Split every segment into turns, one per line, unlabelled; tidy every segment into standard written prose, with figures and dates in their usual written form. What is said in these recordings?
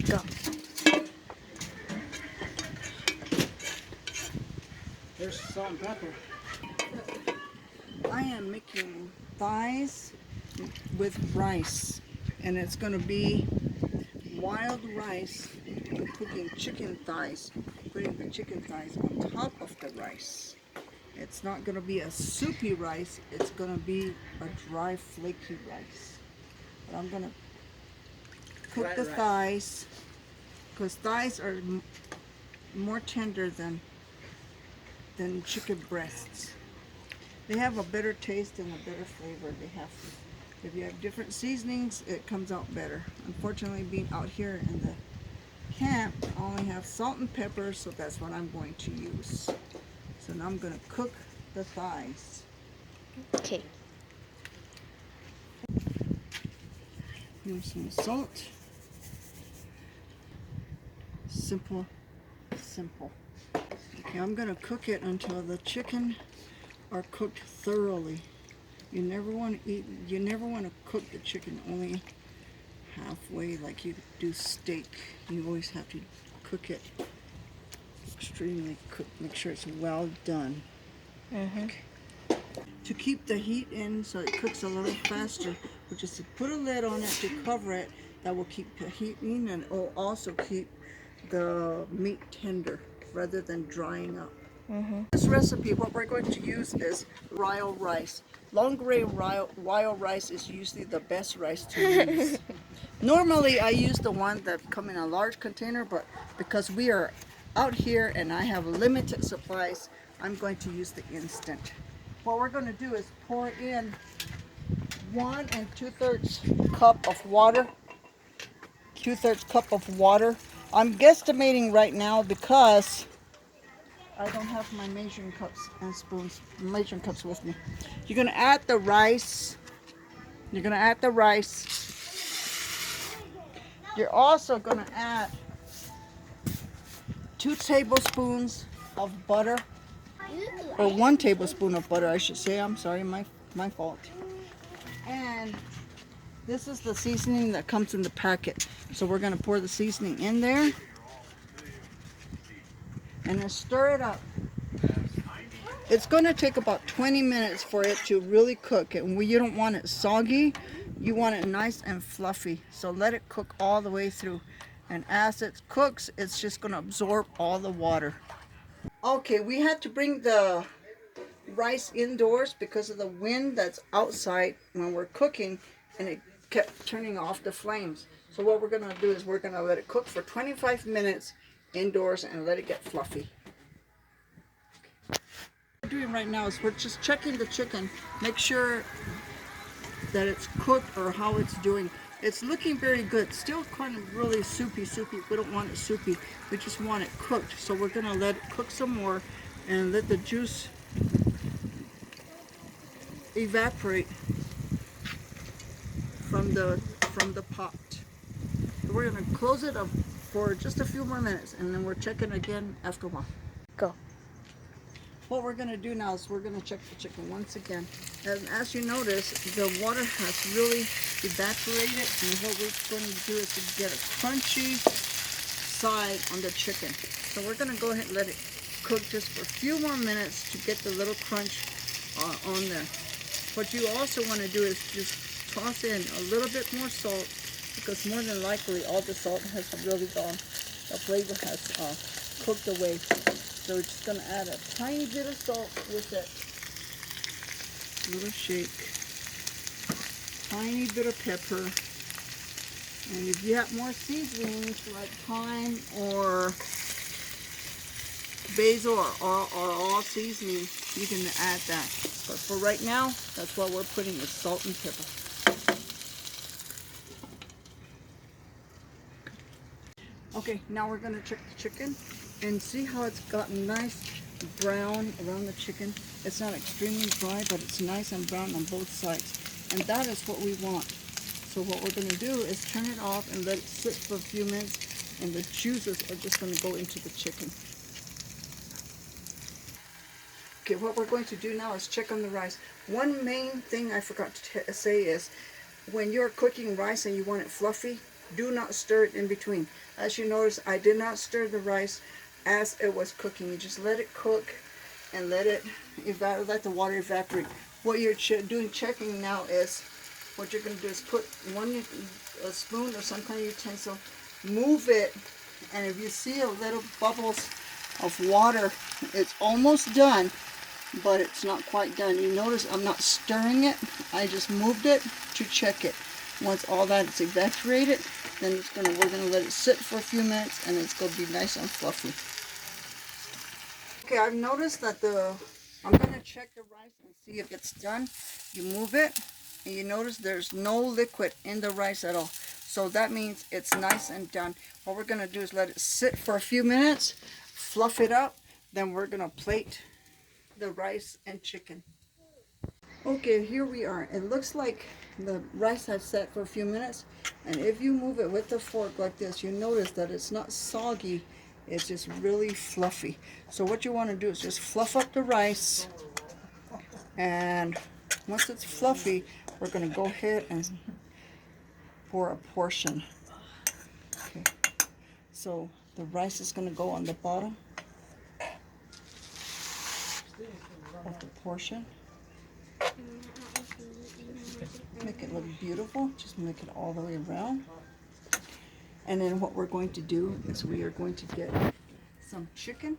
Go.
There's salt and pepper.
I am making thighs with rice, and it's going to be wild rice. I'm cooking chicken thighs, putting the chicken thighs on top of the rice. It's not going to be a soupy rice, it's going to be a dry, flaky rice. But I'm going to cook
Dry
the
rice.
thighs, because thighs are more tender than chicken breasts. They have a better taste and a better flavor. If you have different seasonings, it comes out better. Unfortunately, being out here in the camp, I only have salt and pepper, so that's what I'm going to use. So now I'm going to cook the thighs.
Okay.
Here's some salt. Simple, simple. Okay, I'm going to cook it until the chicken are cooked thoroughly. You never want to cook the chicken only halfway like you do steak. You always have to cook it extremely cooked. Make sure it's well done. To keep the heat in so it cooks a little faster, we just put a lid on it to cover it. That will keep the heat in, and it will also keep the meat tender rather than drying up. This recipe, what we're going to use is rye rice. Long grain rye rice is usually the best rice to use. Normally I use the one that come in a large container, but because we are out here and I have limited supplies, I'm going to use the instant. What we're going to do is pour in 1 2/3 cup of water. 2/3 cup of water. I'm guesstimating right now because I don't have my measuring cups and spoons, measuring cups with me. You're going to add the rice. You're going to add the rice. You're also going to add 2 tablespoons of butter, or 1 tablespoon of butter, I should say. I'm sorry, my fault. And this is the seasoning that comes in the packet. So we're going to pour the seasoning in there and then stir it up. It's going to take about 20 minutes for it to really cook. And you don't want it soggy. You want it nice and fluffy. So let it cook all the way through. And as it cooks, it's just going to absorb all the water. Okay, we had to bring the rice indoors because of the wind that's outside when we're cooking, and it kept turning off the flames. So what we're going to do is we're going to let it cook for 25 minutes indoors and let it get fluffy. What we're doing right now is we're just checking the chicken, make sure that it's cooked or how it's doing. It's looking very good. Still kind of really soupy. We don't want it soupy. We just want it cooked. So we're going to let it cook some more and let the juice evaporate from the pot. So we're going to close it up for just a few more minutes, and then we're checking again after a while.
Go.
What we're going to do now is we're going to check the chicken once again. And as you notice, the water has really evaporated, and what we're going to do is to get a crunchy side on the chicken. So we're going to go ahead and let it cook just for a few more minutes to get the little crunch on there. What you also want to do is just toss in a little bit more salt, because more than likely all the salt has really gone. The flavor has cooked away. So we're just going to add a tiny bit of salt with it. A little shake. Tiny bit of pepper. And if you have more seasonings like thyme or basil or all seasoning, you can add that. But for right now, that's what we're putting is salt and pepper. Okay, now we're going to check the chicken and see how it's gotten nice brown around the chicken. It's not extremely dry, but it's nice and brown on both sides. And that is what we want. So what we're going to do is turn it off and let it sit for a few minutes, and the juices are just going to go into the chicken. Okay, what we're going to do now is check on the rice. One main thing I forgot to say is when you're cooking rice and you want it fluffy, Do not stir it in between. As you notice, I did not stir the rice as it was cooking. You just let it cook and let the water evaporate. What you're doing checking now is, what you're going to do is put a spoon or some kind of utensil, move it, and if you see a little bubbles of water, it's almost done, but it's not quite done. You notice I'm not stirring it. I just moved it to check it. Once all that is evaporated, then we're gonna let it sit for a few minutes, and it's gonna be nice and fluffy. Okay, I've noticed that I'm gonna check the rice and see if it's done. You move it, and you notice there's no liquid in the rice at all. So that means it's nice and done. What we're gonna do is let it sit for a few minutes, fluff it up, then we're gonna plate the rice and chicken. Okay, here we are. It looks like the rice has set for a few minutes, and if you move it with the fork like this, you notice that it's not soggy, it's just really fluffy. So what you want to do is just fluff up the rice, and once it's fluffy, we're going to go ahead and pour a portion. Okay, so the rice is going to go on the bottom of the portion. Make it look beautiful. Just make it all the way around. And then what we're going to do is we are going to get some chicken.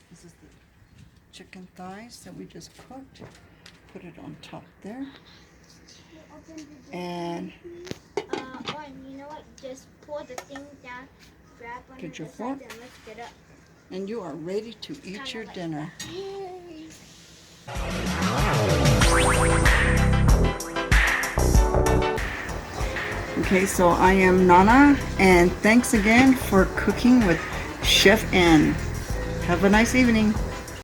This is the chicken thighs that we just cooked. Put it on top there. And
you know what? Just pour the thing down, grab on
get
the
your
sides
fork.
and lift it up.
And you are ready to eat your dinner. Okay, so I am Nana, and thanks again for cooking with Chef N. Have a nice evening.